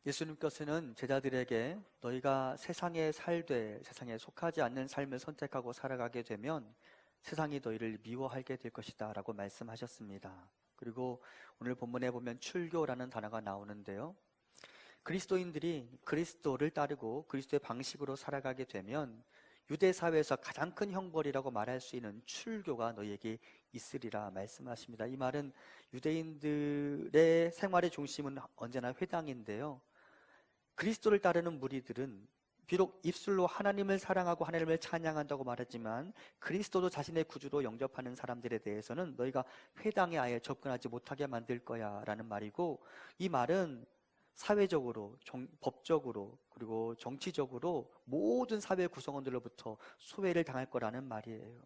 예수님께서는 제자들에게 너희가 세상에 살되 세상에 속하지 않는 삶을 선택하고 살아가게 되면 세상이 너희를 미워하게 될 것이다 라고 말씀하셨습니다. 그리고 오늘 본문에 보면 출교라는 단어가 나오는데요, 그리스도인들이 그리스도를 따르고 그리스도의 방식으로 살아가게 되면 유대 사회에서 가장 큰 형벌이라고 말할 수 있는 출교가 너희에게 있으리라 말씀하십니다. 이 말은 유대인들의 생활의 중심은 언제나 회당인데요, 그리스도를 따르는 무리들은 비록 입술로 하나님을 사랑하고 하나님을 찬양한다고 말하지만 그리스도도 자신의 구주로 영접하는 사람들에 대해서는 너희가 회당에 아예 접근하지 못하게 만들 거야 라는 말이고, 이 말은 사회적으로, 법적으로, 그리고 정치적으로 모든 사회 구성원들로부터 소외를 당할 거라는 말이에요.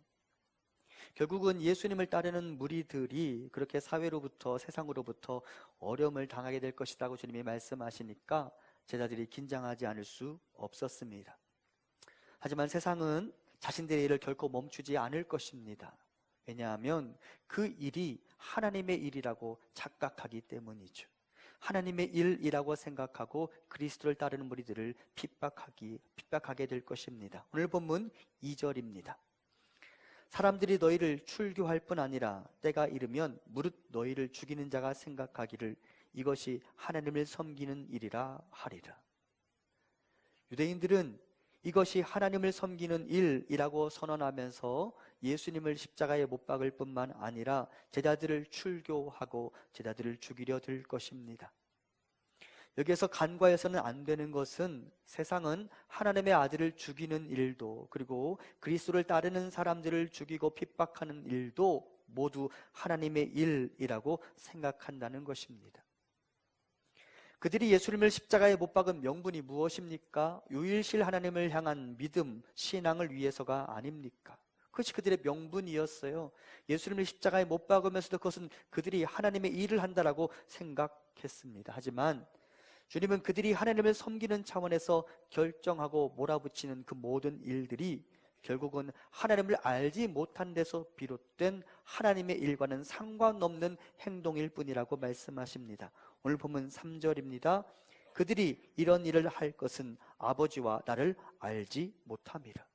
결국은 예수님을 따르는 무리들이 그렇게 사회로부터, 세상으로부터 어려움을 당하게 될 것이라고 주님이 말씀하시니까 제자들이 긴장하지 않을 수 없었습니다. 하지만 세상은 자신들의 일을 결코 멈추지 않을 것입니다. 왜냐하면 그 일이 하나님의 일이라고 착각하기 때문이죠. 하나님의 일이라고 생각하고 그리스도를 따르는 무리들을 핍박하게 될 것입니다. 오늘 본문 2절입니다. 사람들이 너희를 출교할 뿐 아니라 때가 이르면 무릇 너희를 죽이는 자가 생각하기를 이것이 하나님을 섬기는 일이라 하리라. 유대인들은 이것이 하나님을 섬기는 일이라고 선언하면서 예수님을 십자가에 못 박을 뿐만 아니라 제자들을 출교하고 제자들을 죽이려 들 것입니다. 여기에서 간과해서는 안 되는 것은 세상은 하나님의 아들을 죽이는 일도, 그리고 그리스도를 따르는 사람들을 죽이고 핍박하는 일도 모두 하나님의 일이라고 생각한다는 것입니다. 그들이 예수님을 십자가에 못 박은 명분이 무엇입니까? 유일실 하나님을 향한 믿음, 신앙을 위해서가 아닙니까? 그것이 그들의 명분이었어요. 예수님을 십자가에 못 박으면서도 그것은 그들이 하나님의 일을 한다라고 생각했습니다. 하지만 주님은 그들이 하나님을 섬기는 차원에서 결정하고 몰아붙이는 그 모든 일들이 결국은 하나님을 알지 못한 데서 비롯된 하나님의 일과는 상관없는 행동일 뿐이라고 말씀하십니다. 오늘 보면 3절입니다. 그들이 이런 일을 할 것은 아버지와 나를 알지 못함이라.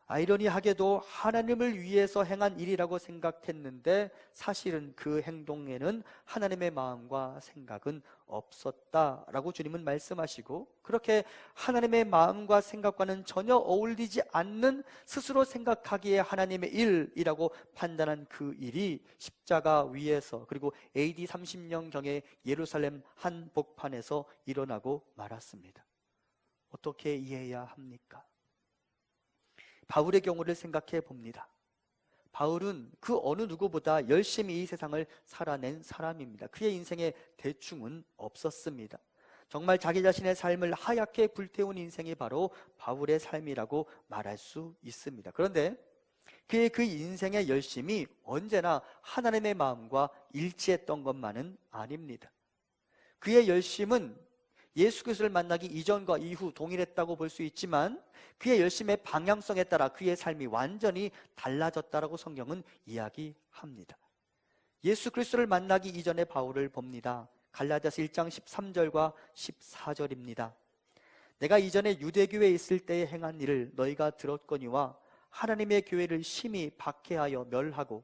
아이러니하게도 하나님을 위해서 행한 일이라고 생각했는데 사실은 그 행동에는 하나님의 마음과 생각은 없었다라고 주님은 말씀하시고, 그렇게 하나님의 마음과 생각과는 전혀 어울리지 않는 스스로 생각하기에 하나님의 일이라고 판단한 그 일이 십자가 위에서, 그리고 AD 30년경에 예루살렘 한복판에서 일어나고 말았습니다. 어떻게 이해해야 합니까? 바울의 경우를 생각해 봅니다. 바울은 그 어느 누구보다 열심히 이 세상을 살아낸 사람입니다. 그의 인생에 대충은 없었습니다. 정말 자기 자신의 삶을 하얗게 불태운 인생이 바로 바울의 삶이라고 말할 수 있습니다. 그런데 그의 그 인생의 열심이 언제나 하나님의 마음과 일치했던 것만은 아닙니다. 그의 열심은 예수 그리스도를 만나기 이전과 이후 동일했다고 볼 수 있지만 그의 열심의 방향성에 따라 그의 삶이 완전히 달라졌다라고 성경은 이야기합니다. 예수 그리스도를 만나기 이전의 바울을 봅니다. 갈라디아서 1장 13절과 14절입니다. 내가 이전에 유대교회에 있을 때에 행한 일을 너희가 들었거니와 하나님의 교회를 심히 박해하여 멸하고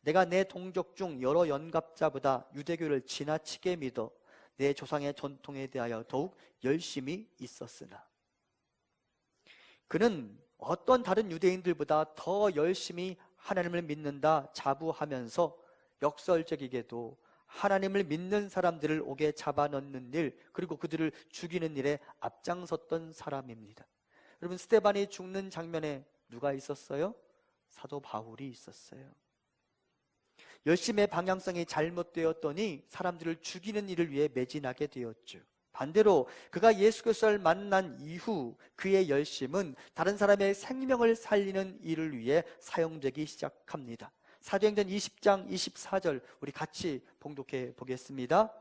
내가 내 동족 중 여러 연갑자보다 유대교를 지나치게 믿어 내 조상의 전통에 대하여 더욱 열심히 있었으나. 그는 어떤 다른 유대인들보다 더 열심히 하나님을 믿는다 자부하면서 역설적이게도 하나님을 믿는 사람들을 옥에 잡아넣는 일, 그리고 그들을 죽이는 일에 앞장섰던 사람입니다. 여러분, 스데반이 죽는 장면에 누가 있었어요? 사도 바울이 있었어요. 열심의 방향성이 잘못되었더니 사람들을 죽이는 일을 위해 매진하게 되었죠. 반대로 그가 예수 그리스도를 만난 이후 그의 열심은 다른 사람의 생명을 살리는 일을 위해 사용되기 시작합니다. 사도행전 20장 24절 우리 같이 봉독해 보겠습니다.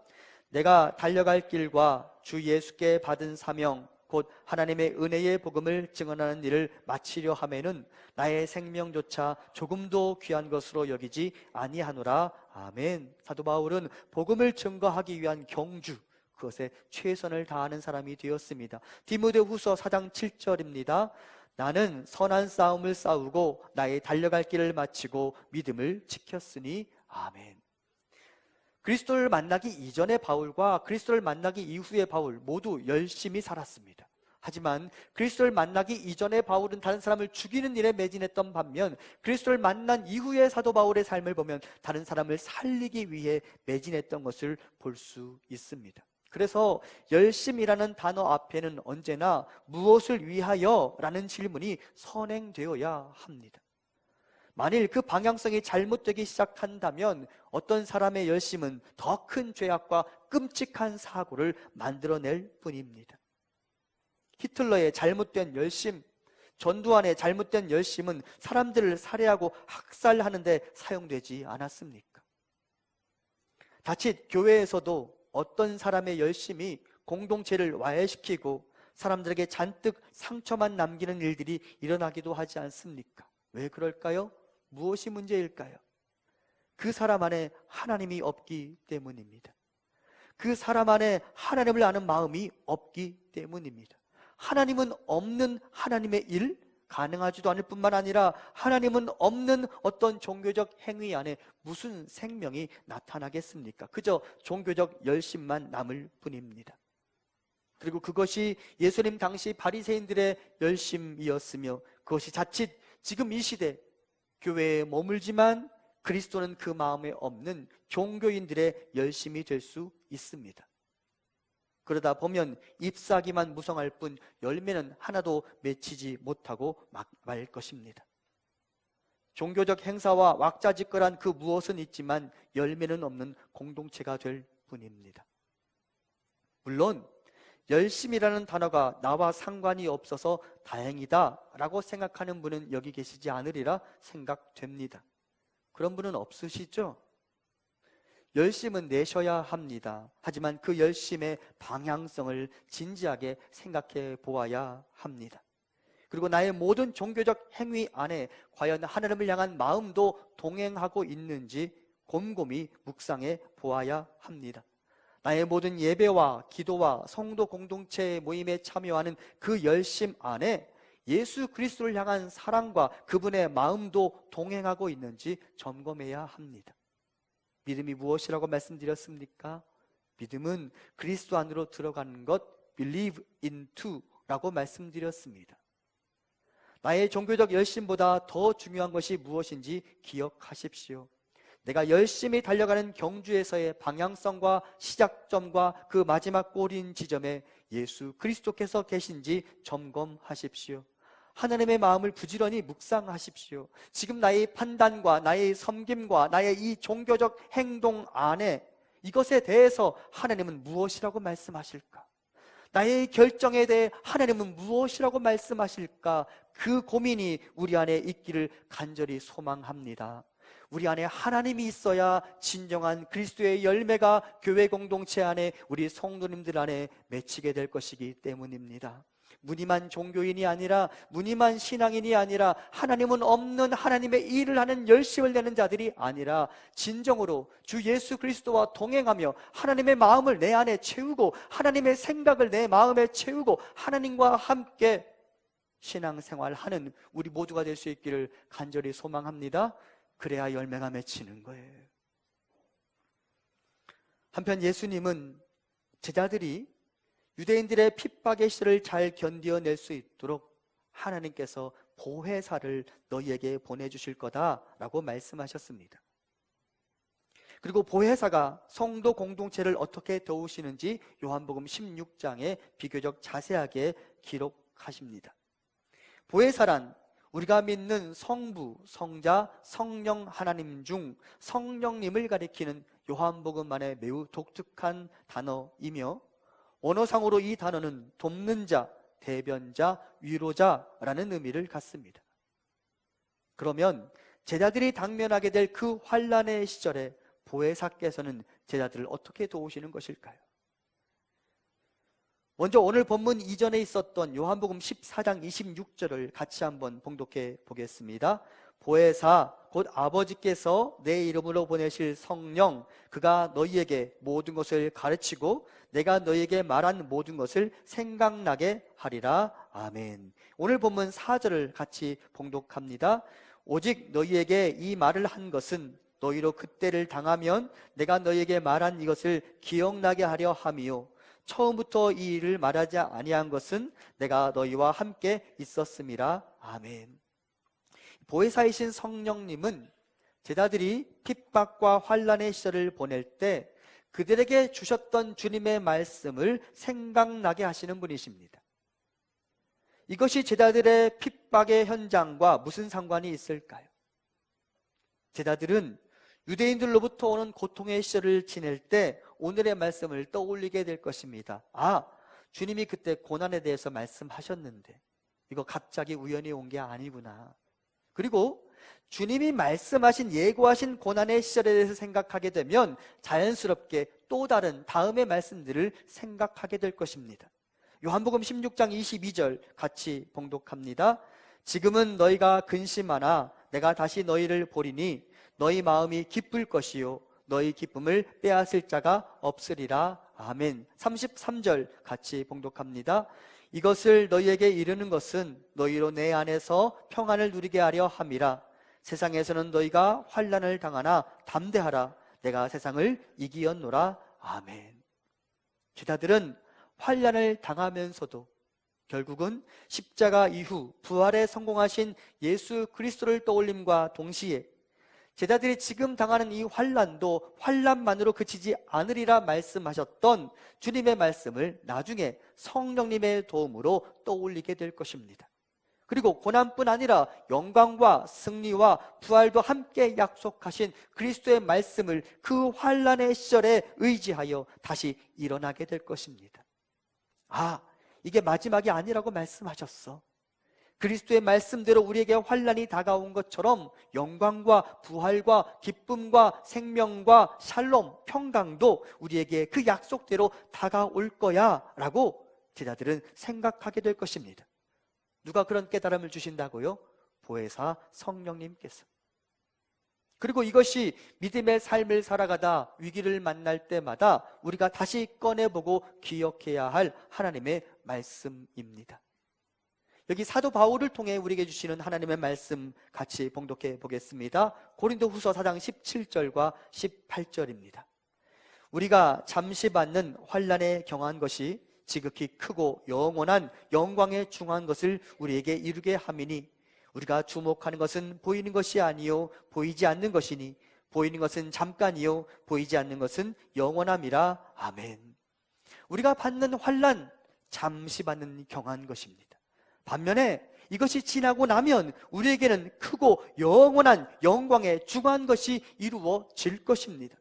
내가 달려갈 길과 주 예수께 받은 사명 곧 하나님의 은혜의 복음을 증언하는 일을 마치려 하면은 나의 생명조차 조금도 귀한 것으로 여기지 아니하노라. 아멘. 사도 바울은 복음을 증거하기 위한 경주, 그것에 최선을 다하는 사람이 되었습니다. 디모데후서 4장 7절입니다. 나는 선한 싸움을 싸우고 나의 달려갈 길을 마치고 믿음을 지켰으니 아멘. 그리스도를 만나기 이전의 바울과 그리스도를 만나기 이후의 바울 모두 열심히 살았습니다. 하지만 그리스도를 만나기 이전의 바울은 다른 사람을 죽이는 일에 매진했던 반면 그리스도를 만난 이후의 사도 바울의 삶을 보면 다른 사람을 살리기 위해 매진했던 것을 볼 수 있습니다. 그래서 열심이라는 단어 앞에는 언제나 무엇을 위하여? 라는 질문이 선행되어야 합니다. 만일 그 방향성이 잘못되기 시작한다면 어떤 사람의 열심은 더 큰 죄악과 끔찍한 사고를 만들어낼 뿐입니다. 히틀러의 잘못된 열심, 전두환의 잘못된 열심은 사람들을 살해하고 학살하는 데 사용되지 않았습니까? 자칫 교회에서도 어떤 사람의 열심이 공동체를 와해시키고 사람들에게 잔뜩 상처만 남기는 일들이 일어나기도 하지 않습니까? 왜 그럴까요? 무엇이 문제일까요? 그 사람 안에 하나님이 없기 때문입니다. 그 사람 안에 하나님을 아는 마음이 없기 때문입니다. 하나님은 없는 하나님의 일 가능하지도 않을 뿐만 아니라 하나님은 없는 어떤 종교적 행위 안에 무슨 생명이 나타나겠습니까? 그저 종교적 열심만 남을 뿐입니다. 그리고 그것이 예수님 당시 바리새인들의 열심이었으며 그것이 자칫 지금 이 시대 교회에 머물지만 그리스도는 그 마음에 없는 종교인들의 열심이 될 수 있습니다. 그러다 보면 잎사귀만 무성할 뿐 열매는 하나도 맺히지 못하고 말 것입니다. 종교적 행사와 왁자지껄한 그 무엇은 있지만 열매는 없는 공동체가 될 뿐입니다. 물론 열심이라는 단어가 나와 상관이 없어서 다행이다 라고 생각하는 분은 여기 계시지 않으리라 생각됩니다. 그런 분은 없으시죠? 열심은 내셔야 합니다. 하지만 그 열심의 방향성을 진지하게 생각해 보아야 합니다. 그리고 나의 모든 종교적 행위 안에 과연 하나님을 향한 마음도 동행하고 있는지 곰곰이 묵상해 보아야 합니다. 나의 모든 예배와 기도와 성도 공동체 모임에 참여하는 그 열심 안에 예수 그리스도를 향한 사랑과 그분의 마음도 동행하고 있는지 점검해야 합니다. 믿음이 무엇이라고 말씀드렸습니까? 믿음은 그리스도 안으로 들어가는 것, believe into 라고 말씀드렸습니다. 나의 종교적 열심보다 더 중요한 것이 무엇인지 기억하십시오. 내가 열심히 달려가는 경주에서의 방향성과 시작점과 그 마지막 골인 지점에 예수 그리스도께서 계신지 점검하십시오. 하나님의 마음을 부지런히 묵상하십시오. 지금 나의 판단과 나의 섬김과 나의 이 종교적 행동 안에 이것에 대해서 하나님은 무엇이라고 말씀하실까? 나의 결정에 대해 하나님은 무엇이라고 말씀하실까? 그 고민이 우리 안에 있기를 간절히 소망합니다. 우리 안에 하나님이 있어야 진정한 그리스도의 열매가 교회 공동체 안에 우리 성도님들 안에 맺히게 될 것이기 때문입니다. 무늬만 종교인이 아니라 무늬만 신앙인이 아니라 하나님은 없는 하나님의 일을 하는 열심을 내는 자들이 아니라 진정으로 주 예수 그리스도와 동행하며 하나님의 마음을 내 안에 채우고 하나님의 생각을 내 마음에 채우고 하나님과 함께 신앙생활하는 우리 모두가 될 수 있기를 간절히 소망합니다. 그래야 열매가 맺히는 거예요. 한편 예수님은 제자들이 유대인들의 핍박의 시를 잘 견뎌낼 수 있도록 하나님께서 보혜사를 너희에게 보내주실 거다라고 말씀하셨습니다. 그리고 보혜사가 성도 공동체를 어떻게 도우시는지 요한복음 16장에 비교적 자세하게 기록하십니다. 보혜사란 우리가 믿는 성부, 성자, 성령 하나님 중 성령님을 가리키는 요한복음만의 매우 독특한 단어이며 언어상으로 이 단어는 돕는 자, 대변자, 위로자라는 의미를 갖습니다. 그러면 제자들이 당면하게 될 그 환난의 시절에 보혜사께서는 제자들을 어떻게 도우시는 것일까요? 먼저 오늘 본문 이전에 있었던 요한복음 14장 26절을 같이 한번 봉독해 보겠습니다. 보혜사 곧 아버지께서 내 이름으로 보내실 성령, 그가 너희에게 모든 것을 가르치고 내가 너희에게 말한 모든 것을 생각나게 하리라. 아멘. 오늘 본문 4절을 같이 봉독합니다. 오직 너희에게 이 말을 한 것은 너희로 그때를 당하면 내가 너희에게 말한 이것을 기억나게 하려 함이요, 처음부터 이 일을 말하지 아니한 것은 내가 너희와 함께 있었음이라. 아멘. 보혜사이신 성령님은 제자들이 핍박과 환난의 시절을 보낼 때 그들에게 주셨던 주님의 말씀을 생각나게 하시는 분이십니다. 이것이 제자들의 핍박의 현장과 무슨 상관이 있을까요? 제자들은 유대인들로부터 오는 고통의 시절을 지낼 때 오늘의 말씀을 떠올리게 될 것입니다. 아, 주님이 그때 고난에 대해서 말씀하셨는데 이거 갑자기 우연히 온 게 아니구나. 그리고 주님이 말씀하신, 예고하신 고난의 시절에 대해서 생각하게 되면 자연스럽게 또 다른 다음의 말씀들을 생각하게 될 것입니다. 요한복음 16장 22절 같이 봉독합니다. 지금은 너희가 근심하나 내가 다시 너희를 보리니 너희 마음이 기쁠 것이요 너희 기쁨을 빼앗을 자가 없으리라. 아멘. 33절 같이 봉독합니다. 이것을 너희에게 이르는 것은 너희로 내 안에서 평안을 누리게 하려 함이라. 세상에서는 너희가 환난을 당하나 담대하라. 내가 세상을 이기었노라. 아멘. 제자들은 환난을 당하면서도 결국은 십자가 이후 부활에 성공하신 예수 그리스도를 떠올림과 동시에 제자들이 지금 당하는 이 환난도 환난만으로 그치지 않으리라 말씀하셨던 주님의 말씀을 나중에 성령님의 도움으로 떠올리게 될 것입니다. 그리고 고난뿐 아니라 영광과 승리와 부활도 함께 약속하신 그리스도의 말씀을 그 환난의 시절에 의지하여 다시 일어나게 될 것입니다. 아, 이게 마지막이 아니라고 말씀하셨어. 그리스도의 말씀대로 우리에게 환난이 다가온 것처럼 영광과 부활과 기쁨과 생명과 샬롬, 평강도 우리에게 그 약속대로 다가올 거야 라고 제자들은 생각하게 될 것입니다. 누가 그런 깨달음을 주신다고요? 보혜사 성령님께서. 그리고 이것이 믿음의 삶을 살아가다 위기를 만날 때마다 우리가 다시 꺼내보고 기억해야 할 하나님의 말씀입니다. 여기 사도 바울을 통해 우리에게 주시는 하나님의 말씀 같이 봉독해 보겠습니다. 고린도후서 4장 17절과 18절입니다. 우리가 잠시 받는 환난에 경한 것이 지극히 크고 영원한 영광에 중한 것을 우리에게 이루게 함이니 우리가 주목하는 것은 보이는 것이 아니요 보이지 않는 것이니 보이는 것은 잠깐이요 보이지 않는 것은 영원함이라. 아멘. 우리가 받는 환난, 잠시 받는 경한 것입니다. 반면에 이것이 지나고 나면 우리에게는 크고 영원한 영광에 중한 것이 이루어질 것입니다.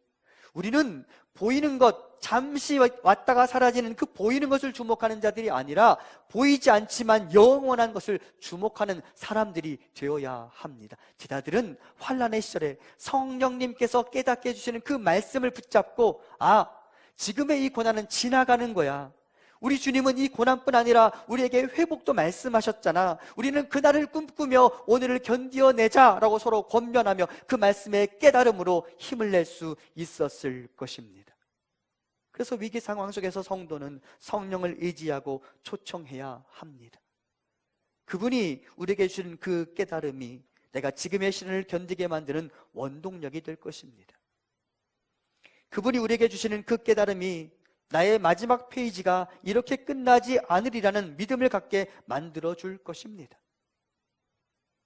우리는 보이는 것, 잠시 왔다가 사라지는 그 보이는 것을 주목하는 자들이 아니라 보이지 않지만 영원한 것을 주목하는 사람들이 되어야 합니다. 제자들은 환난의 시절에 성령님께서 깨닫게 해주시는 그 말씀을 붙잡고, 아, 지금의 이 고난은 지나가는 거야. 우리 주님은 이 고난뿐 아니라 우리에게 회복도 말씀하셨잖아. 우리는 그날을 꿈꾸며 오늘을 견디어내자라고 서로 권면하며 그 말씀의 깨달음으로 힘을 낼 수 있었을 것입니다. 그래서 위기 상황 속에서 성도는 성령을 의지하고 초청해야 합니다. 그분이 우리에게 주는 그 깨달음이 내가 지금의 시련을 견디게 만드는 원동력이 될 것입니다. 그분이 우리에게 주시는 그 깨달음이 나의 마지막 페이지가 이렇게 끝나지 않으리라는 믿음을 갖게 만들어줄 것입니다.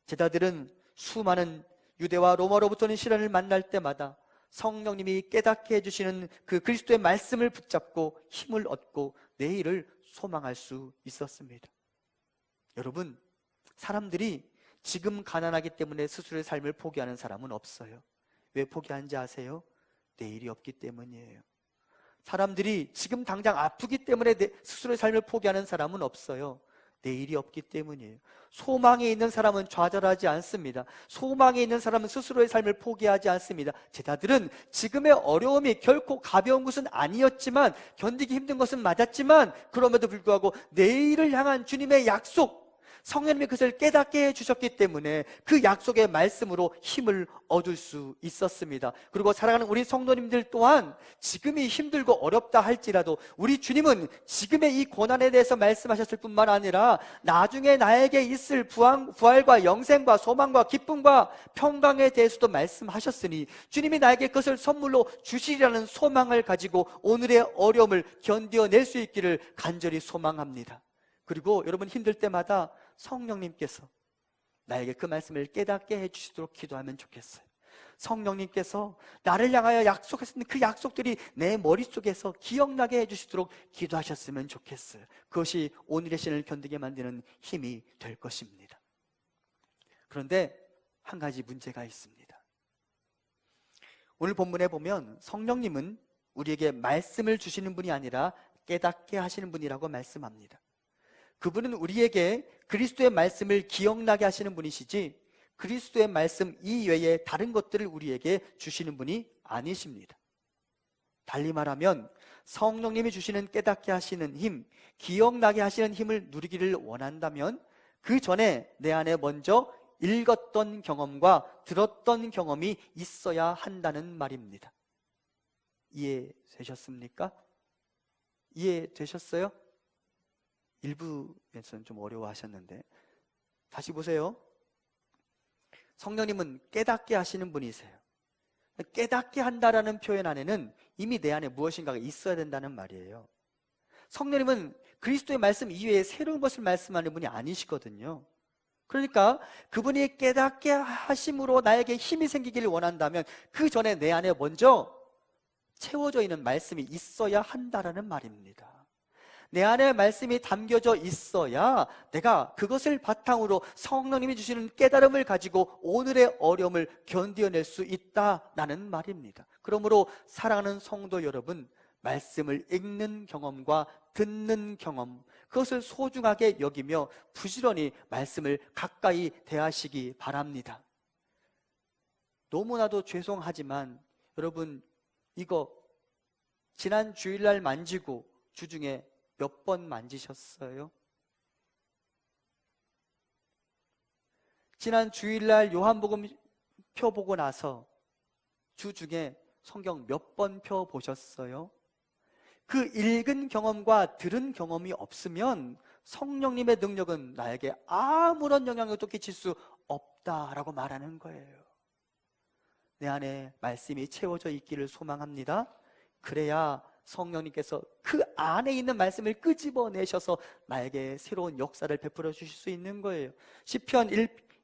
제자들은 수많은 유대와 로마로부터는 시련을 만날 때마다 성령님이 깨닫게 해주시는 그 그리스도의 말씀을 붙잡고 힘을 얻고 내일을 소망할 수 있었습니다. 여러분, 사람들이 지금 가난하기 때문에 스스로의 삶을 포기하는 사람은 없어요. 왜 포기하는지 아세요? 내일이 없기 때문이에요. 사람들이 지금 당장 아프기 때문에 스스로의 삶을 포기하는 사람은 없어요. 내일이 없기 때문이에요. 소망에 있는 사람은 좌절하지 않습니다. 소망에 있는 사람은 스스로의 삶을 포기하지 않습니다. 제자들은 지금의 어려움이 결코 가벼운 것은 아니었지만, 견디기 힘든 것은 맞았지만, 그럼에도 불구하고 내일을 향한 주님의 약속, 성령님이 그것을 깨닫게 해주셨기 때문에 그 약속의 말씀으로 힘을 얻을 수 있었습니다. 그리고 사랑하는 우리 성도님들 또한 지금이 힘들고 어렵다 할지라도 우리 주님은 지금의 이 고난에 대해서 말씀하셨을 뿐만 아니라 나중에 나에게 있을 부활과 영생과 소망과 기쁨과 평강에 대해서도 말씀하셨으니 주님이 나에게 그것을 선물로 주시리라는 소망을 가지고 오늘의 어려움을 견뎌낼 수 있기를 간절히 소망합니다. 그리고 여러분 힘들 때마다 성령님께서 나에게 그 말씀을 깨닫게 해주시도록 기도하면 좋겠어요. 성령님께서 나를 향하여 약속하신 그 약속들이 내 머릿속에서 기억나게 해주시도록 기도하셨으면 좋겠어요. 그것이 오늘의 신을 견디게 만드는 힘이 될 것입니다. 그런데 한 가지 문제가 있습니다. 오늘 본문에 보면 성령님은 우리에게 말씀을 주시는 분이 아니라 깨닫게 하시는 분이라고 말씀합니다. 그분은 우리에게 그리스도의 말씀을 기억나게 하시는 분이시지 그리스도의 말씀 이외에 다른 것들을 우리에게 주시는 분이 아니십니다. 달리 말하면 성령님이 주시는 깨닫게 하시는 힘, 기억나게 하시는 힘을 누리기를 원한다면 그 전에 내 안에 먼저 읽었던 경험과 들었던 경험이 있어야 한다는 말입니다. 이해되셨습니까? 이해되셨어요? 일부에서는 좀 어려워하셨는데 다시 보세요. 성령님은 깨닫게 하시는 분이세요. 깨닫게 한다라는 표현 안에는 이미 내 안에 무엇인가가 있어야 된다는 말이에요. 성령님은 그리스도의 말씀 이외에 새로운 것을 말씀하는 분이 아니시거든요. 그러니까 그분이 깨닫게 하심으로 나에게 힘이 생기기를 원한다면 그 전에 내 안에 먼저 채워져 있는 말씀이 있어야 한다라는 말입니다. 내 안에 말씀이 담겨져 있어야 내가 그것을 바탕으로 성령님이 주시는 깨달음을 가지고 오늘의 어려움을 견뎌낼 수 있다라는 말입니다. 그러므로 사랑하는 성도 여러분, 말씀을 읽는 경험과 듣는 경험, 그것을 소중하게 여기며 부지런히 말씀을 가까이 대하시기 바랍니다. 너무나도 죄송하지만 여러분, 이거 지난 주일날 만지고 주중에 몇 번 만지셨어요? 지난 주일날 요한복음 펴보고 나서 주중에 성경 몇 번 펴보셨어요? 그 읽은 경험과 들은 경험이 없으면 성령님의 능력은 나에게 아무런 영향력도 끼칠 수 없다라고 말하는 거예요. 내 안에 말씀이 채워져 있기를 소망합니다. 그래야 성령님께서 그 안에 있는 말씀을 끄집어내셔서 나에게 새로운 역사를 베풀어 주실 수 있는 거예요. 시편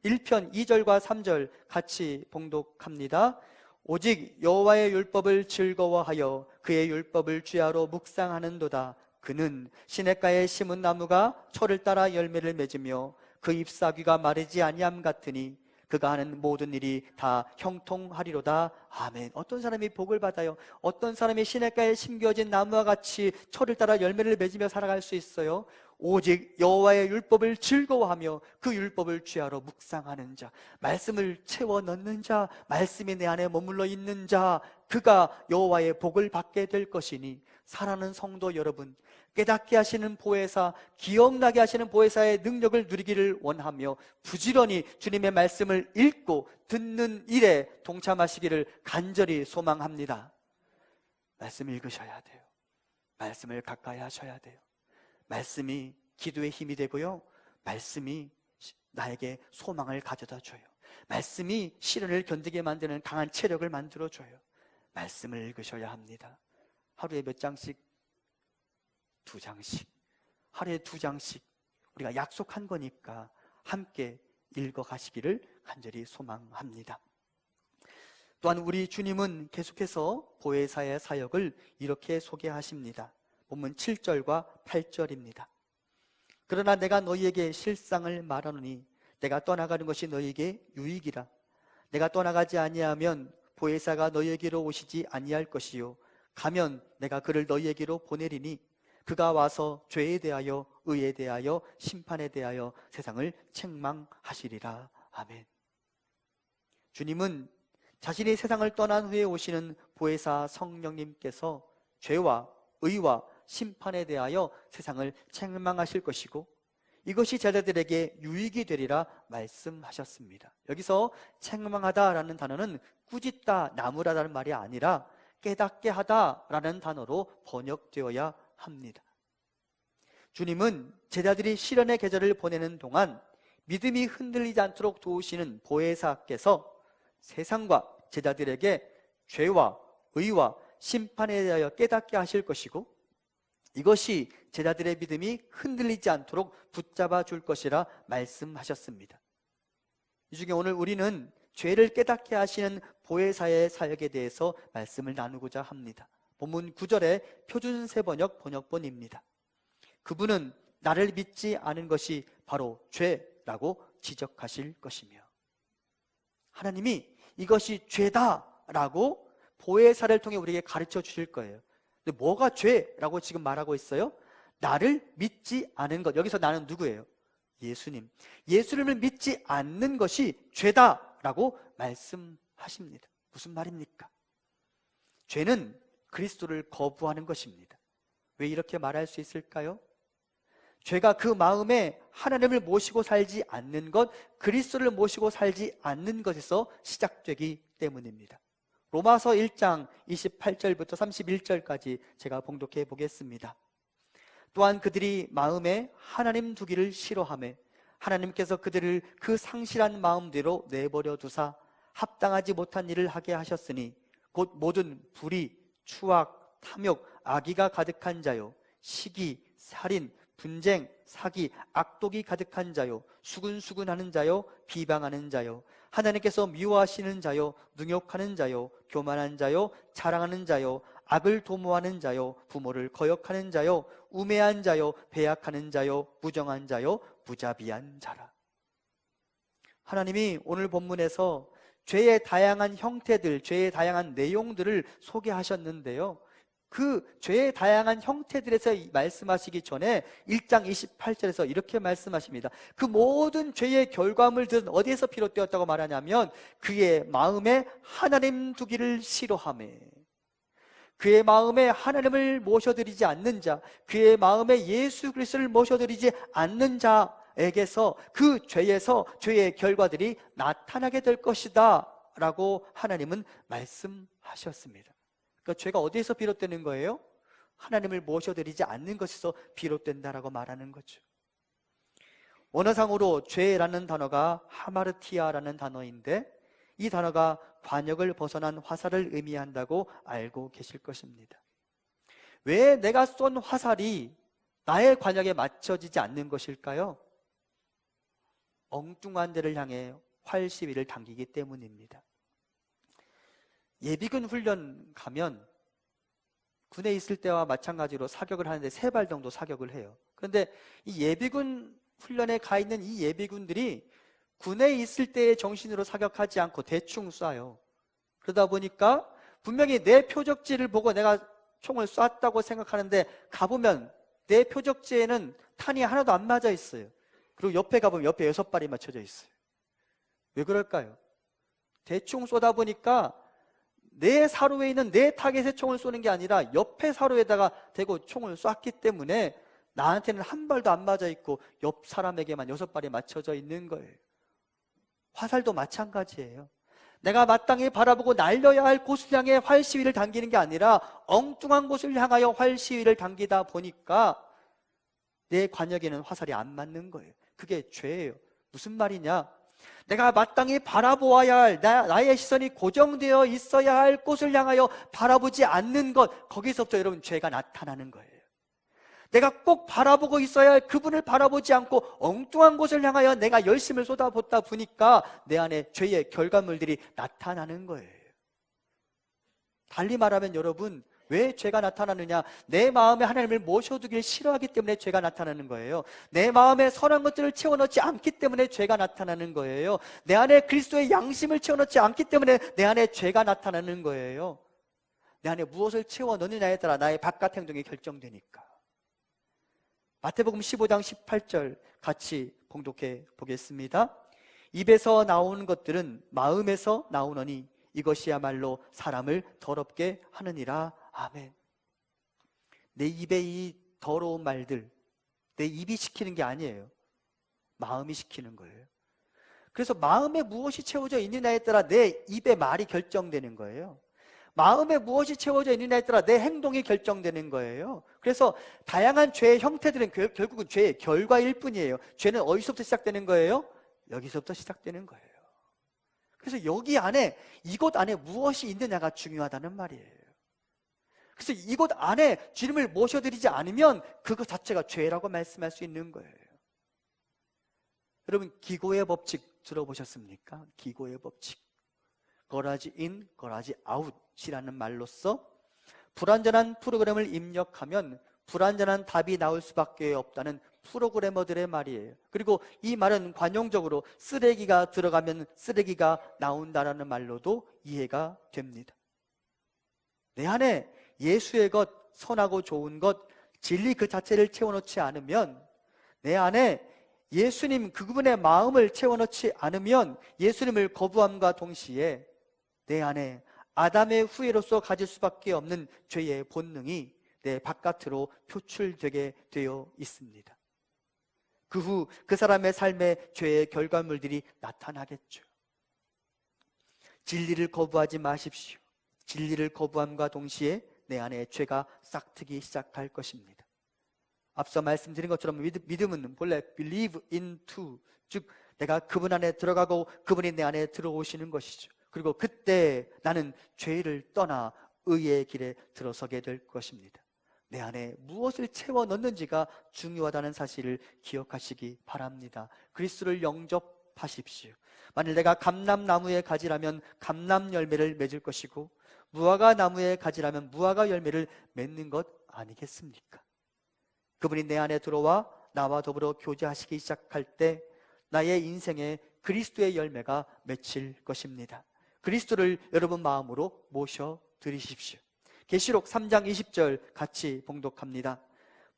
1편 2절과 3절 같이 봉독합니다. 오직 여호와의 율법을 즐거워하여 그의 율법을 주야로 묵상하는도다. 그는 시냇가에 심은 나무가 철을 따라 열매를 맺으며 그 잎사귀가 마르지 아니함 같으니 그가 하는 모든 일이 다 형통하리로다. 아멘. 어떤 사람이 복을 받아요? 어떤 사람이 시냇가에 심겨진 나무와 같이 철을 따라 열매를 맺으며 살아갈 수 있어요? 오직 여호와의 율법을 즐거워하며 그 율법을 주야로 묵상하는 자, 말씀을 채워 넣는 자, 말씀이 내 안에 머물러 있는 자, 그가 여호와의 복을 받게 될 것이니 사랑하는 성도 여러분, 깨닫게 하시는 보혜사, 기억나게 하시는 보혜사의 능력을 누리기를 원하며 부지런히 주님의 말씀을 읽고 듣는 일에 동참하시기를 간절히 소망합니다. 말씀 읽으셔야 돼요. 말씀을 가까이 하셔야 돼요. 말씀이 기도의 힘이 되고요, 말씀이 나에게 소망을 가져다 줘요. 말씀이 시련을 견디게 만드는 강한 체력을 만들어 줘요. 말씀을 읽으셔야 합니다. 하루에 몇 장씩? 2장씩. 하루에 2장씩 우리가 약속한 거니까 함께 읽어가시기를 간절히 소망합니다. 또한 우리 주님은 계속해서 보혜사의 사역을 이렇게 소개하십니다. 본문 7절과 8절입니다. 그러나 내가 너희에게 실상을 말하노니 내가 떠나가는 것이 너희에게 유익이라. 내가 떠나가지 아니하면 보혜사가 너희에게로 오시지 아니할 것이요 가면 내가 그를 너희에게로 보내리니 그가 와서 죄에 대하여 의에 대하여 심판에 대하여 세상을 책망하시리라. 아멘. 주님은 자신이 세상을 떠난 후에 오시는 보혜사 성령님께서 죄와 의와 심판에 대하여 세상을 책망하실 것이고 이것이 제자들에게 유익이 되리라 말씀하셨습니다. 여기서 책망하다라는 단어는 꾸짖다, 나무라라는 말이 아니라 깨닫게 하다라는 단어로 번역되어야 합니다. 주님은 제자들이 시련의 계절을 보내는 동안 믿음이 흔들리지 않도록 도우시는 보혜사께서 세상과 제자들에게 죄와 의와 심판에 대하여 깨닫게 하실 것이고, 이것이 제자들의 믿음이 흔들리지 않도록 붙잡아 줄 것이라 말씀하셨습니다. 이 중에 오늘 우리는 죄를 깨닫게 하시는 보혜사의 사역에 대해서 말씀을 나누고자 합니다. 본문 9절의 표준세 번역본입니다. 그분은 나를 믿지 않은 것이 바로 죄라고 지적하실 것이며, 하나님이 이것이 죄다라고 보혜사를 통해 우리에게 가르쳐 주실 거예요. 근데 뭐가 죄라고 지금 말하고 있어요? 나를 믿지 않은 것. 여기서 나는 누구예요? 예수님. 예수님을 믿지 않는 것이 죄다라고 말씀하십니다. 무슨 말입니까? 죄는 그리스도를 거부하는 것입니다. 왜 이렇게 말할 수 있을까요? 죄가 그 마음에 하나님을 모시고 살지 않는 것, 그리스도를 모시고 살지 않는 것에서 시작되기 때문입니다. 로마서 1장 28절부터 31절까지 제가 봉독해 보겠습니다. 또한 그들이 마음에 하나님 두기를 싫어하며 하나님께서 그들을 그 상실한 마음대로 내버려 두사 합당하지 못한 일을 하게 하셨으니 곧 모든 불의, 추악, 탐욕, 악의가 가득한 자요, 시기, 살인, 분쟁, 사기, 악독이 가득한 자요, 수군수군하는 자요, 비방하는 자요, 하나님께서 미워하시는 자요, 능욕하는 자요, 교만한 자요, 자랑하는 자요, 악을 도모하는 자요, 부모를 거역하는 자요, 우매한 자요, 배약하는 자요, 무정한 자요, 무자비한 자라. 하나님이 오늘 본문에서 죄의 다양한 형태들, 죄의 다양한 내용들을 소개하셨는데요, 그 죄의 다양한 형태들에서 말씀하시기 전에 1장 28절에서 이렇게 말씀하십니다. 그 모든 죄의 결과물들은 어디에서 비롯되었다고 말하냐면 그의 마음에 하나님 두기를 싫어하며, 그의 마음에 하나님을 모셔드리지 않는 자, 그의 마음에 예수 그리스도를 모셔드리지 않는 자에게서 그 죄에서 죄의 결과들이 나타나게 될 것이다 라고 하나님은 말씀하셨습니다. 그러니까 죄가 어디에서 비롯되는 거예요? 하나님을 모셔드리지 않는 것에서 비롯된다라고 말하는 거죠. 원어상으로 죄라는 단어가 하마르티아라는 단어인데, 이 단어가 관역을 벗어난 화살을 의미한다고 알고 계실 것입니다. 왜 내가 쏜 화살이 나의 관역에 맞춰지지 않는 것일까요? 엉뚱한 데를 향해 활시위를 당기기 때문입니다. 예비군 훈련 가면 군에 있을 때와 마찬가지로 사격을 하는데 3발 정도 사격을 해요. 그런데 이 예비군 훈련에 가 있는 이 예비군들이 군에 있을 때의 정신으로 사격하지 않고 대충 쏴요. 그러다 보니까 분명히 내 표적지를 보고 내가 총을 쐈다고 생각하는데 가보면 내 표적지에는 탄이 하나도 안 맞아 있어요. 그리고 옆에 가보면 옆에 6발이 맞춰져 있어요. 왜 그럴까요? 대충 쏘다 보니까 내 사로에 있는 내 타겟에 총을 쏘는 게 아니라 옆에 사로에다가 대고 총을 쐈기 때문에 나한테는 한 발도 안 맞아 있고 옆 사람에게만 6발이 맞춰져 있는 거예요. 화살도 마찬가지예요. 내가 마땅히 바라보고 날려야 할 곳을 향해 활시위를 당기는 게 아니라 엉뚱한 곳을 향하여 활시위를 당기다 보니까 내 관역에는 화살이 안 맞는 거예요. 그게 죄예요. 무슨 말이냐? 내가 마땅히 바라보아야 할 나의 시선이 고정되어 있어야 할 곳을 향하여 바라보지 않는 것, 거기서부터 여러분 죄가 나타나는 거예요. 내가 꼭 바라보고 있어야 할 그분을 바라보지 않고 엉뚱한 곳을 향하여 내가 열심을 쏟아붓다 보니까 내 안에 죄의 결과물들이 나타나는 거예요. 달리 말하면 여러분, 왜 죄가 나타나느냐? 내 마음에 하나님을 모셔두길 싫어하기 때문에 죄가 나타나는 거예요. 내 마음에 선한 것들을 채워넣지 않기 때문에 죄가 나타나는 거예요. 내 안에 그리스도의 양심을 채워넣지 않기 때문에 내 안에 죄가 나타나는 거예요. 내 안에 무엇을 채워넣느냐에 따라 나의 바깥 행동이 결정되니까. 마태복음 15장 18절 같이 봉독해 보겠습니다. 입에서 나오는 것들은 마음에서 나오느니 이것이야말로 사람을 더럽게 하느니라. 아멘. 내 입에 이 더러운 말들, 내 입이 시키는 게 아니에요. 마음이 시키는 거예요. 그래서 마음에 무엇이 채워져 있느냐에 따라 내 입의 말이 결정되는 거예요. 마음에 무엇이 채워져 있느냐에 따라 내 행동이 결정되는 거예요. 그래서 다양한 죄의 형태들은 결국은 죄의 결과일 뿐이에요. 죄는 어디서부터 시작되는 거예요? 여기서부터 시작되는 거예요. 그래서 여기 안에, 이곳 안에 무엇이 있느냐가 중요하다는 말이에요. 그래서 이곳 안에 주님을 모셔드리지 않으면 그것 자체가 죄라고 말씀할 수 있는 거예요. 여러분, 기고의 법칙 들어보셨습니까? 기고의 법칙. 거라지 인, 거라지 아웃이라는 말로써 불완전한 프로그램을 입력하면 불완전한 답이 나올 수밖에 없다는 프로그래머들의 말이에요. 그리고 이 말은 관용적으로 쓰레기가 들어가면 쓰레기가 나온다라는 말로도 이해가 됩니다. 내 안에 예수의 것, 선하고 좋은 것, 진리 그 자체를 채워넣지 않으면, 내 안에 예수님 그분의 마음을 채워넣지 않으면 예수님을 거부함과 동시에 내 안에 아담의 후예로서 가질 수밖에 없는 죄의 본능이 내 바깥으로 표출되게 되어 있습니다. 그 후 그 사람의 삶에 죄의 결과물들이 나타나겠죠. 진리를 거부하지 마십시오. 진리를 거부함과 동시에 내 안에 죄가 싹트기 시작할 것입니다. 앞서 말씀드린 것처럼 믿음은 본래 believe into, 즉 내가 그분 안에 들어가고 그분이 내 안에 들어오시는 것이죠. 그리고 그때 나는 죄를 떠나 의의 길에 들어서게 될 것입니다. 내 안에 무엇을 채워 넣는지가 중요하다는 사실을 기억하시기 바랍니다. 그리스도를 영접하십시오. 만일 내가 감람나무의 가지라면 감람 열매를 맺을 것이고 무화과 나무의 가지라면 무화과 열매를 맺는 것 아니겠습니까? 그분이 내 안에 들어와 나와 더불어 교제하시기 시작할 때 나의 인생에 그리스도의 열매가 맺힐 것입니다. 그리스도를 여러분 마음으로 모셔드리십시오. 계시록 3장 20절 같이 봉독합니다.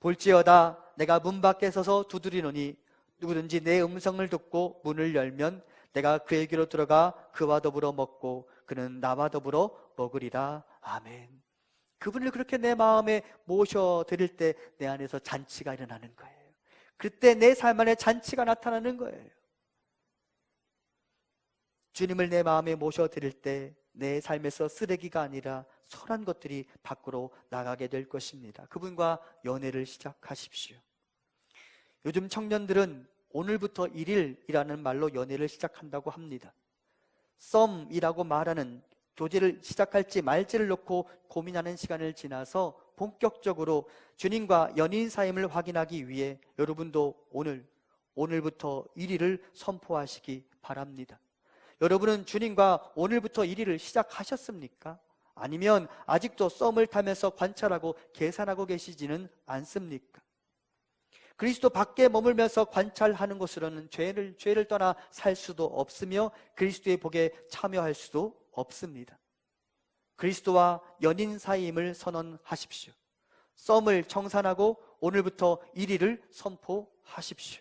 볼지어다 내가 문 밖에 서서 두드리노니 누구든지 내 음성을 듣고 문을 열면 내가 그에게로 들어가 그와 더불어 먹고 그는 나와 더불어 먹으리라. 아멘. 그분을 그렇게 내 마음에 모셔드릴 때 내 안에서 잔치가 일어나는 거예요. 그때 내 삶 안에 잔치가 나타나는 거예요. 주님을 내 마음에 모셔드릴 때 내 삶에서 쓰레기가 아니라 선한 것들이 밖으로 나가게 될 것입니다. 그분과 연애를 시작하십시오. 요즘 청년들은 오늘부터 1일이라는 말로 연애를 시작한다고 합니다. 썸이라고 말하는 교제를 시작할지 말지를 놓고 고민하는 시간을 지나서 본격적으로 주님과 연인 사임을 확인하기 위해 여러분도 오늘부터 1일을 선포하시기 바랍니다. 여러분은 주님과 오늘부터 1일을 시작하셨습니까? 아니면 아직도 썸을 타면서 관찰하고 계산하고 계시지는 않습니까? 그리스도 밖에 머물면서 관찰하는 것으로는 죄를 떠나 살 수도 없으며 그리스도의 복에 참여할 수도 없습니다. 그리스도와 연인 사임을 선언하십시오. 썸을 청산하고 오늘부터 1일을 선포하십시오.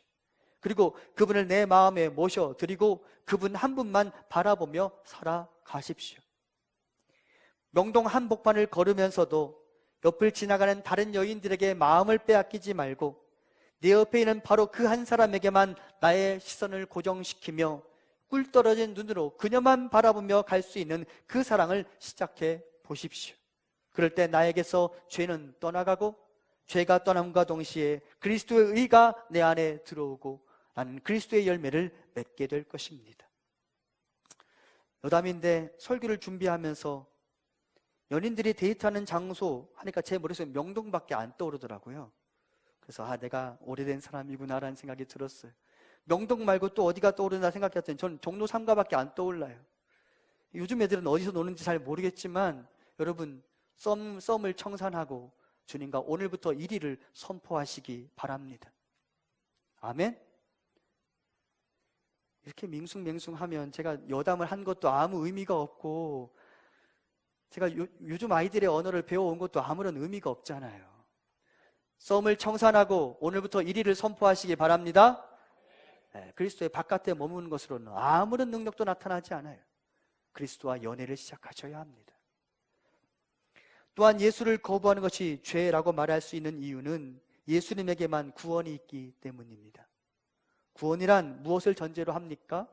그리고 그분을 내 마음에 모셔드리고 그분 한 분만 바라보며 살아가십시오. 명동 한복판을 걸으면서도 옆을 지나가는 다른 여인들에게 마음을 빼앗기지 말고 내 옆에 있는 바로 그 한 사람에게만 나의 시선을 고정시키며 꿀 떨어진 눈으로 그녀만 바라보며 갈 수 있는 그 사랑을 시작해 보십시오. 그럴 때 나에게서 죄는 떠나가고 죄가 떠남과 동시에 그리스도의 의가 내 안에 들어오고 나는 그리스도의 열매를 맺게 될 것입니다. 여담인데 설교를 준비하면서 연인들이 데이트하는 장소 하니까 제 머릿속에 명동밖에 안 떠오르더라고요. 그래서 내가 오래된 사람이구나라는 생각이 들었어요. 명동 말고 또 어디가 떠오르나 생각했더니 저는 종로 3가밖에 안 떠올라요. 요즘 애들은 어디서 노는지 잘 모르겠지만 여러분 썸을 청산하고 주님과 오늘부터 1일을 선포하시기 바랍니다. 아멘. 이렇게 밍숭맹숭하면 제가 여담을 한 것도 아무 의미가 없고 제가 요즘 아이들의 언어를 배워온 것도 아무런 의미가 없잖아요. 썸을 청산하고 오늘부터 1일을 선포하시기 바랍니다. 네, 그리스도의 바깥에 머무는 것으로는 아무런 능력도 나타나지 않아요. 그리스도와 연애를 시작하셔야 합니다. 또한 예수를 거부하는 것이 죄라고 말할 수 있는 이유는 예수님에게만 구원이 있기 때문입니다. 구원이란 무엇을 전제로 합니까?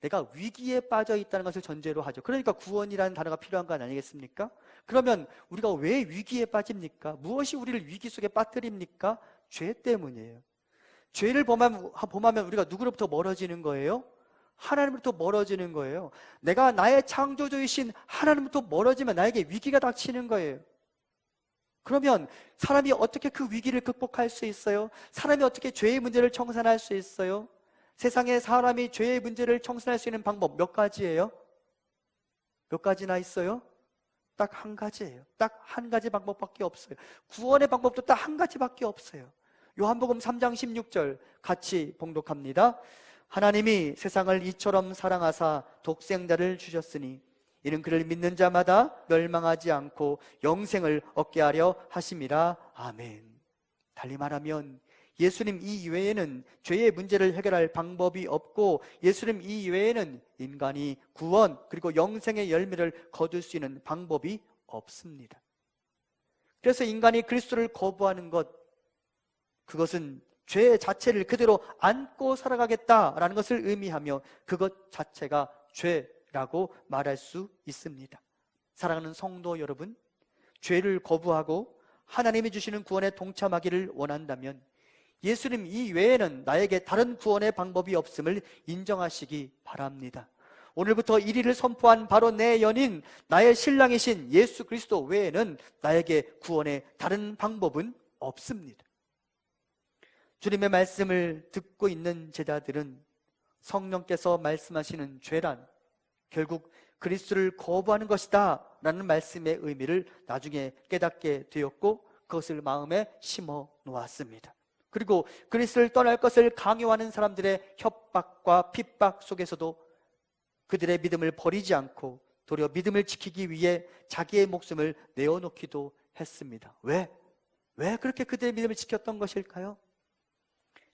내가 위기에 빠져 있다는 것을 전제로 하죠. 그러니까 구원이라는 단어가 필요한 건 아니겠습니까? 그러면 우리가 왜 위기에 빠집니까? 무엇이 우리를 위기 속에 빠뜨립니까? 죄 때문이에요. 죄를 범하면 우리가 누구로부터 멀어지는 거예요? 하나님으로부터 멀어지는 거예요. 내가 나의 창조주이신 하나님으로부터 멀어지면 나에게 위기가 닥치는 거예요. 그러면 사람이 어떻게 그 위기를 극복할 수 있어요? 사람이 어떻게 죄의 문제를 청산할 수 있어요? 세상에 사람이 죄의 문제를 청산할 수 있는 방법 몇 가지예요? 몇 가지나 있어요? 딱 한 가지예요. 딱 한 가지 방법밖에 없어요. 구원의 방법도 딱 한 가지밖에 없어요. 요한복음 3장 16절 같이 봉독합니다. 하나님이 세상을 이처럼 사랑하사 독생자를 주셨으니 이는 그를 믿는 자마다 멸망하지 않고 영생을 얻게 하려 하심이라. 아멘. 달리 말하면 예수님 이외에는 죄의 문제를 해결할 방법이 없고, 예수님 이외에는 인간이 구원 그리고 영생의 열매를 거둘 수 있는 방법이 없습니다. 그래서 인간이 그리스도를 거부하는 것, 그것은 죄 자체를 그대로 안고 살아가겠다라는 것을 의미하며 그것 자체가 죄라고 말할 수 있습니다. 사랑하는 성도 여러분, 죄를 거부하고 하나님이 주시는 구원에 동참하기를 원한다면 예수님 이외에는 나에게 다른 구원의 방법이 없음을 인정하시기 바랍니다. 오늘부터 1위를 선포한 바로 내 연인, 나의 신랑이신 예수 그리스도 외에는 나에게 구원의 다른 방법은 없습니다. 주님의 말씀을 듣고 있는 제자들은 성령께서 말씀하시는 죄란 결국 그리스도를 거부하는 것이다 라는 말씀의 의미를 나중에 깨닫게 되었고, 그것을 마음에 심어 놓았습니다. 그리고 그리스도를 떠날 것을 강요하는 사람들의 협박과 핍박 속에서도 그들의 믿음을 버리지 않고 도리어 믿음을 지키기 위해 자기의 목숨을 내어놓기도 했습니다. 왜 그렇게 그들의 믿음을 지켰던 것일까요?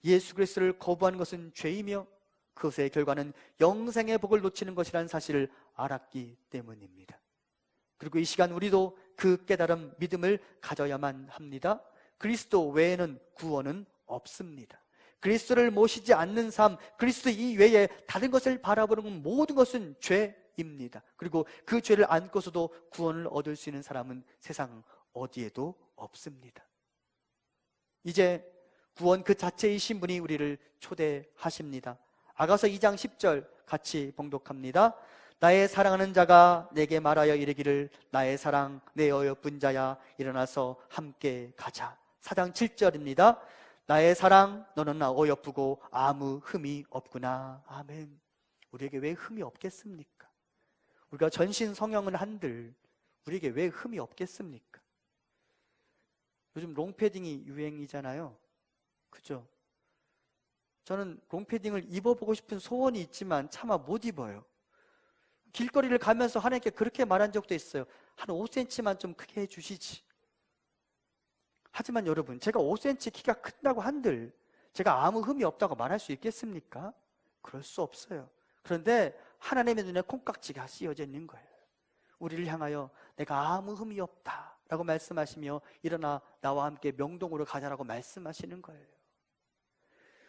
예수 그리스도를 거부하는 것은 죄이며 그것의 결과는 영생의 복을 놓치는 것이라는 사실을 알았기 때문입니다. 그리고 이 시간 우리도 그 깨달음, 믿음을 가져야만 합니다. 그리스도 외에는 구원은 없습니다. 그리스도를 모시지 않는 삶, 그리스도 이외에 다른 것을 바라보는 모든 것은 죄입니다. 그리고 그 죄를 안고서도 구원을 얻을 수 있는 사람은 세상 어디에도 없습니다. 이제 구원 그 자체이신 분이 우리를 초대하십니다. 아가서 2장 10절 같이 봉독합니다. 나의 사랑하는 자가 내게 말하여 이르기를 나의 사랑 내 어여쁜 자야 일어나서 함께 가자. 4장 7절입니다. 나의 사랑 너는 어여쁘고 아무 흠이 없구나. 아멘. 우리에게 왜 흠이 없겠습니까? 우리가 전신 성형을 한들 우리에게 왜 흠이 없겠습니까? 요즘 롱패딩이 유행이잖아요. 그죠? 저는 롱패딩을 입어보고 싶은 소원이 있지만 차마 못 입어요. 길거리를 가면서 하나님께 그렇게 말한 적도 있어요. 한 5cm만 좀 크게 해주시지. 하지만 여러분, 제가 5cm 키가 큰다고 한들 제가 아무 흠이 없다고 말할 수 있겠습니까? 그럴 수 없어요. 그런데 하나님의 눈에 콩깍지가 씌어져 있는 거예요. 우리를 향하여 내가 아무 흠이 없다 라고 말씀하시며 일어나 나와 함께 명동으로 가자라고 말씀하시는 거예요.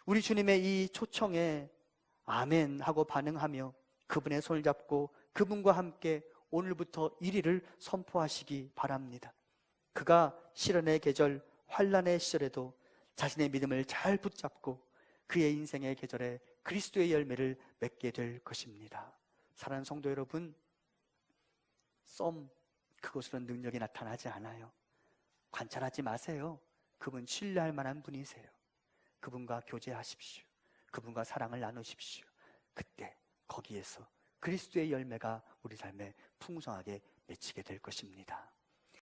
우리 주님의 이 초청에 아멘 하고 반응하며 그분의 손을 잡고 그분과 함께 오늘부터 1위를 선포하시기 바랍니다. 그가 시련의 계절, 환난의 시절에도 자신의 믿음을 잘 붙잡고 그의 인생의 계절에 그리스도의 열매를 맺게 될 것입니다. 사랑하는 성도 여러분, 그것으로는 능력이 나타나지 않아요. 관찰하지 마세요. 그분 신뢰할 만한 분이세요. 그분과 교제하십시오. 그분과 사랑을 나누십시오. 그때 거기에서 그리스도의 열매가 우리 삶에 풍성하게 맺히게 될 것입니다.